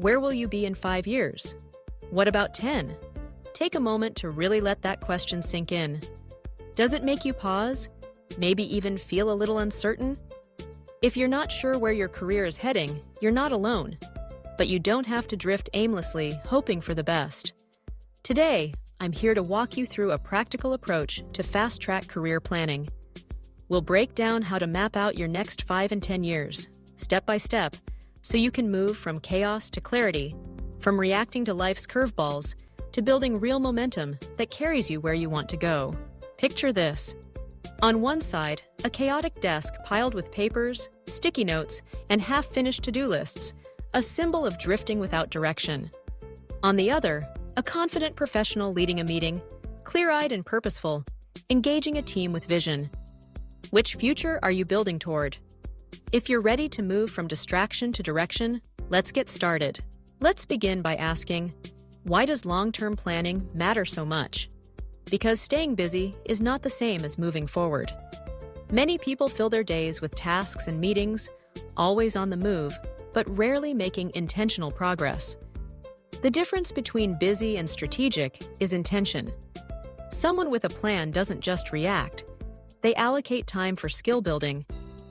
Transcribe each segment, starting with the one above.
Where will you be in 5 years? What about 10? Take a moment to really let that question sink in. Does it make you pause? Maybe even feel a little uncertain? If you're not sure where your career is heading, you're not alone. But you don't have to drift aimlessly, hoping for the best. Today, I'm here to walk you through a practical approach to fast-track career planning. We'll break down how to map out your next 5 and 10 years, step by step, so you can move from chaos to clarity, from reacting to life's curveballs to building real momentum that carries you where you want to go. Picture this. On one side, a chaotic desk piled with papers, sticky notes, and half-finished to-do lists, a symbol of drifting without direction. On the other, a confident professional leading a meeting, clear-eyed and purposeful, engaging a team with vision. Which future are you building toward? If you're ready to move from distraction to direction, let's get started. Let's begin by asking, why does long-term planning matter so much? Because staying busy is not the same as moving forward. Many people fill their days with tasks and meetings, always on the move, but rarely making intentional progress. The difference between busy and strategic is intention. Someone with a plan doesn't just react. They allocate time for skill building,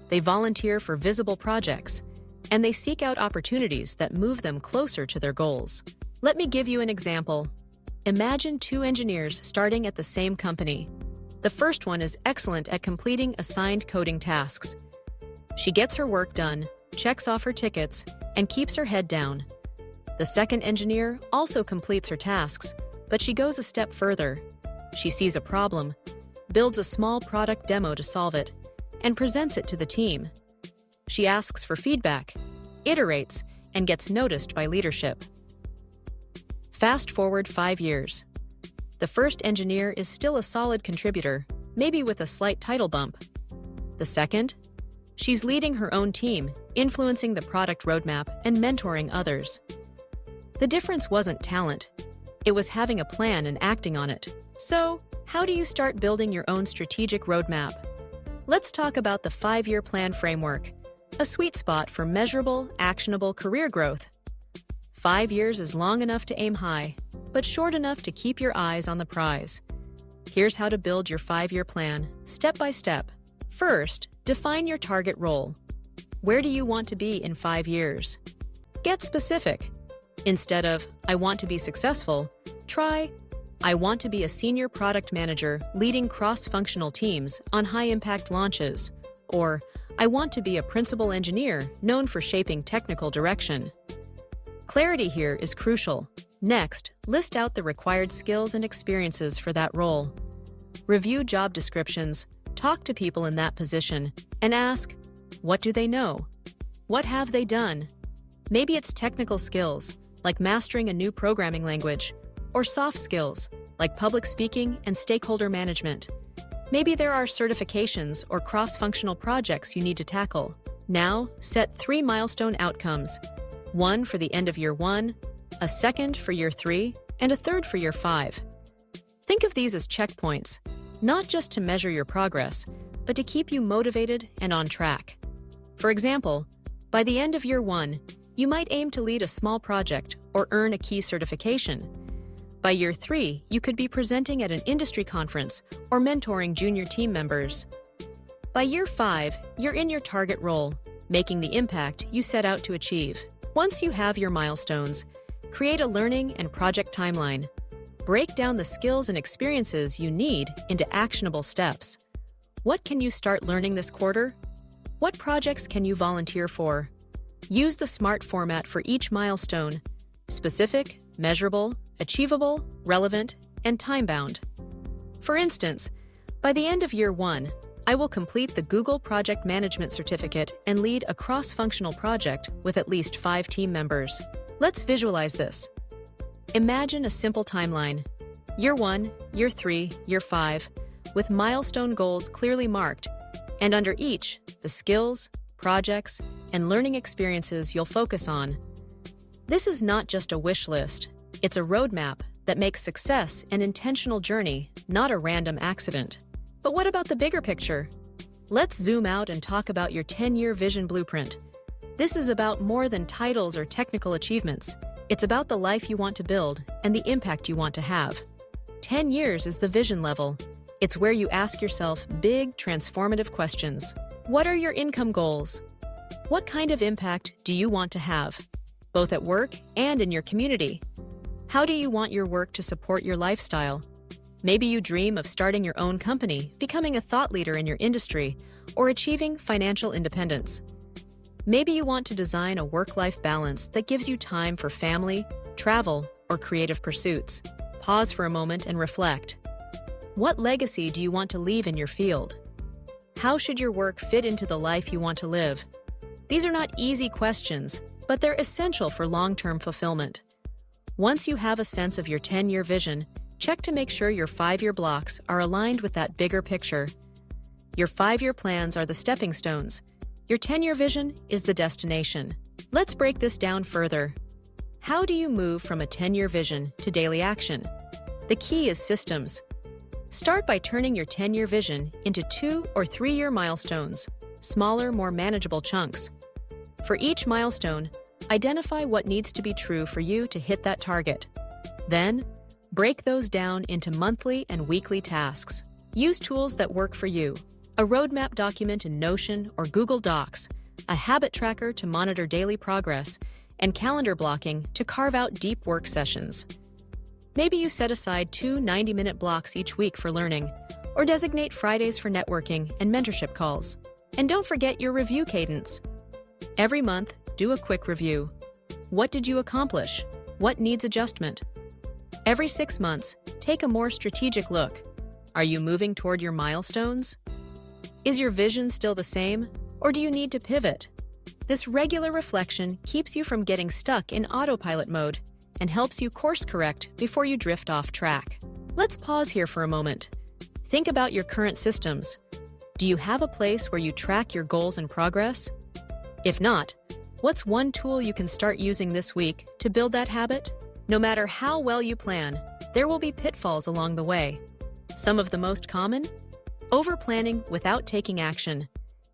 they volunteer for visible projects, and they seek out opportunities that move them closer to their goals. Let me give you an example. Imagine 2 engineers starting at the same company. The first one is excellent at completing assigned coding tasks. She gets her work done, checks off her tickets, and keeps her head down. The second engineer also completes her tasks, but she goes a step further. She sees a problem, builds a small product demo to solve it, and presents it to the team. She asks for feedback, iterates, and gets noticed by leadership. Fast forward 5 years. The first engineer is still a solid contributor, maybe with a slight title bump. The second? She's leading her own team, influencing the product roadmap and mentoring others. The difference wasn't talent. It was having a plan and acting on it. So, how do you start building your own strategic roadmap? Let's talk about the 5-year plan framework, a sweet spot for measurable, actionable career growth. 5 years is long enough to aim high, but short enough to keep your eyes on the prize. Here's how to build your 5-year plan, step by step. First, define your target role. Where do you want to be in 5 years? Get specific. Instead of, I want to be successful, try, I want to be a senior product manager leading cross-functional teams on high-impact launches, or I want to be a principal engineer known for shaping technical direction. Clarity here is crucial. Next, list out the required skills and experiences for that role. Review job descriptions, talk to people in that position, and ask, what do they know? What have they done? Maybe it's technical skills, like mastering a new programming language, or soft skills, like public speaking and stakeholder management. Maybe there are certifications or cross-functional projects you need to tackle. Now, set 3 milestone outcomes. 1 for the end of year 1, a second for year 3, and a third for year 5. Think of these as checkpoints, not just to measure your progress, but to keep you motivated and on track. For example, by the end of year 1, you might aim to lead a small project or earn a key certification. By year 3, you could be presenting at an industry conference or mentoring junior team members. By year 5, you're in your target role, making the impact you set out to achieve. Once you have your milestones, create a learning and project timeline. Break down the skills and experiences you need into actionable steps. What can you start learning this quarter? What projects can you volunteer for? Use the SMART format for each milestone: specific, measurable, achievable, relevant, and time-bound. For instance, by the end of year 1, I will complete the Google Project Management Certificate and lead a cross-functional project with at least 5 team members. Let's visualize this. Imagine a simple timeline: year 1, year 3, year 5, with milestone goals clearly marked, and under each, the skills, projects, and learning experiences you'll focus on. This is not just a wish list. It's a roadmap that makes success an intentional journey, not a random accident. But what about the bigger picture? Let's zoom out and talk about your 10-year vision blueprint. This is about more than titles or technical achievements. It's about the life you want to build and the impact you want to have. 10 years is the vision level. It's where you ask yourself big, transformative questions. What are your income goals? What kind of impact do you want to have, both at work and in your community? How do you want your work to support your lifestyle? Maybe you dream of starting your own company, becoming a thought leader in your industry, or achieving financial independence. Maybe you want to design a work-life balance that gives you time for family, travel, or creative pursuits. Pause for a moment and reflect. What legacy do you want to leave in your field? How should your work fit into the life you want to live? These are not easy questions, but they're essential for long-term fulfillment. Once you have a sense of your 10-year vision, check to make sure your 5-year blocks are aligned with that bigger picture. Your 5-year plans are the stepping stones. Your 10-year vision is the destination. Let's break this down further. How do you move from a 10-year vision to daily action? The key is systems. Start by turning your 10-year vision into 2 or 3-year milestones, smaller, more manageable chunks. For each milestone, identify what needs to be true for you to hit that target. Then, break those down into monthly and weekly tasks. Use tools that work for you. A roadmap document in Notion or Google Docs, a habit tracker to monitor daily progress, and calendar blocking to carve out deep work sessions. Maybe you set aside 2 90-minute blocks each week for learning, or designate Fridays for networking and mentorship calls. And don't forget your review cadence. Every month, do a quick review. What did you accomplish? What needs adjustment? Every 6 months, take a more strategic look. Are you moving toward your milestones? Is your vision still the same, or do you need to pivot? This regular reflection keeps you from getting stuck in autopilot mode and helps you course correct before you drift off track. Let's pause here for a moment. Think about your current systems. Do you have a place where you track your goals and progress? If not, what's one tool you can start using this week to build that habit? No matter how well you plan, there will be pitfalls along the way. Some of the most common? Over-planning without taking action,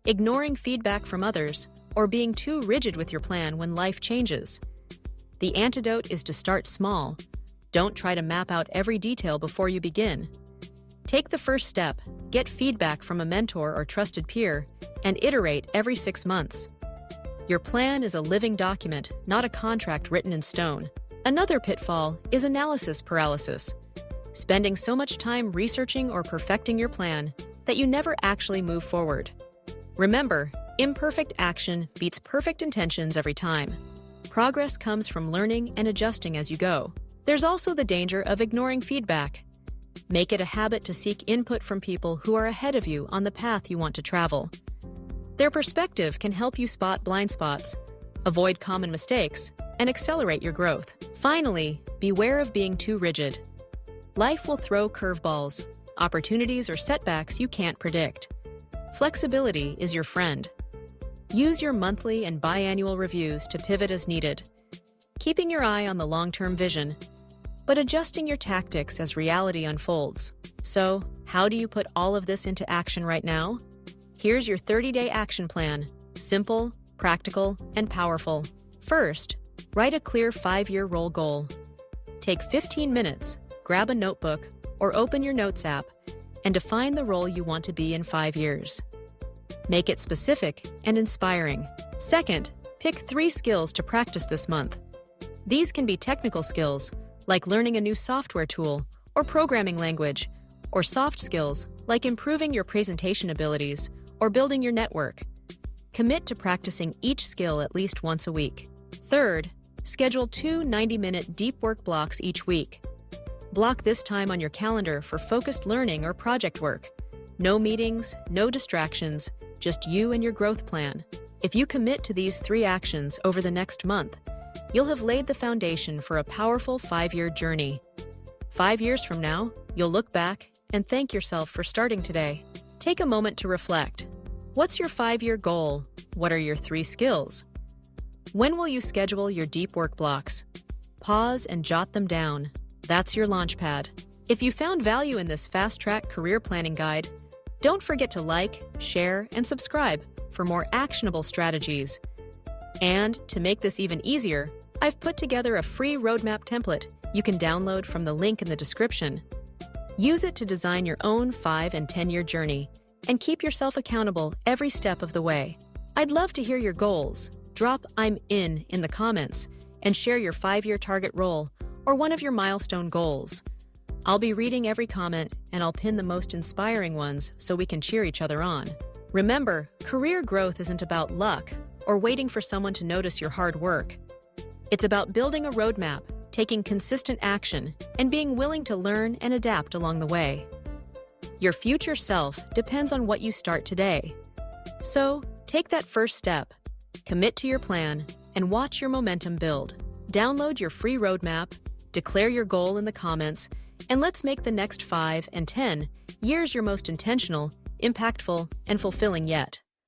ignoring feedback from others, or being too rigid with your plan when life changes. The antidote is to start small. Don't try to map out every detail before you begin. Take the first step, get feedback from a mentor or trusted peer, and iterate every 6 months. Your plan is a living document, not a contract written in stone. Another pitfall is analysis paralysis, spending so much time researching or perfecting your plan that you never actually move forward. Remember, imperfect action beats perfect intentions every time. Progress comes from learning and adjusting as you go. There's also the danger of ignoring feedback. Make it a habit to seek input from people who are ahead of you on the path you want to travel. Their perspective can help you spot blind spots, avoid common mistakes, and accelerate your growth. Finally, beware of being too rigid. Life will throw curveballs, opportunities or setbacks you can't predict. Flexibility is your friend. Use your monthly and biannual reviews to pivot as needed, keeping your eye on the long-term vision, but adjusting your tactics as reality unfolds. So, how do you put all of this into action right now? Here's your 30-day action plan. Simple, practical, and powerful. First, write a clear 5-year role goal. Take 15 minutes, grab a notebook, or open your Notes app, and define the role you want to be in 5 years. Make it specific and inspiring. Second, pick 3 skills to practice this month. These can be technical skills, like learning a new software tool or programming language, or soft skills, like improving your presentation abilities or building your network. Commit to practicing each skill at least once a week. Third, schedule 2 90-minute deep work blocks each week. Block this time on your calendar for focused learning or project work. No meetings, no distractions, just you and your growth plan. If you commit to these 3 actions over the next month, you'll have laid the foundation for a powerful 5-year journey. 5 years from now, you'll look back and thank yourself for starting today. Take a moment to reflect. What's your 5-year goal? What are your 3 skills? When will you schedule your deep work blocks? Pause and jot them down. That's your launchpad. If you found value in this fast-track career planning guide, don't forget to like, share, and subscribe for more actionable strategies. And to make this even easier, I've put together a free roadmap template you can download from the link in the description. Use it to design your own 5- and 10-year journey and keep yourself accountable every step of the way. I'd love to hear your goals. Drop "I'm in" the comments and share your 5-year target role or one of your milestone goals. I'll be reading every comment and I'll pin the most inspiring ones so we can cheer each other on. Remember, career growth isn't about luck or waiting for someone to notice your hard work. It's about building a roadmap, taking consistent action, and being willing to learn and adapt along the way. Your future self depends on what you start today. So, take that first step, commit to your plan, and watch your momentum build. Download your free roadmap, declare your goal in the comments, and let's make the next 5 and 10 years your most intentional, impactful, and fulfilling yet.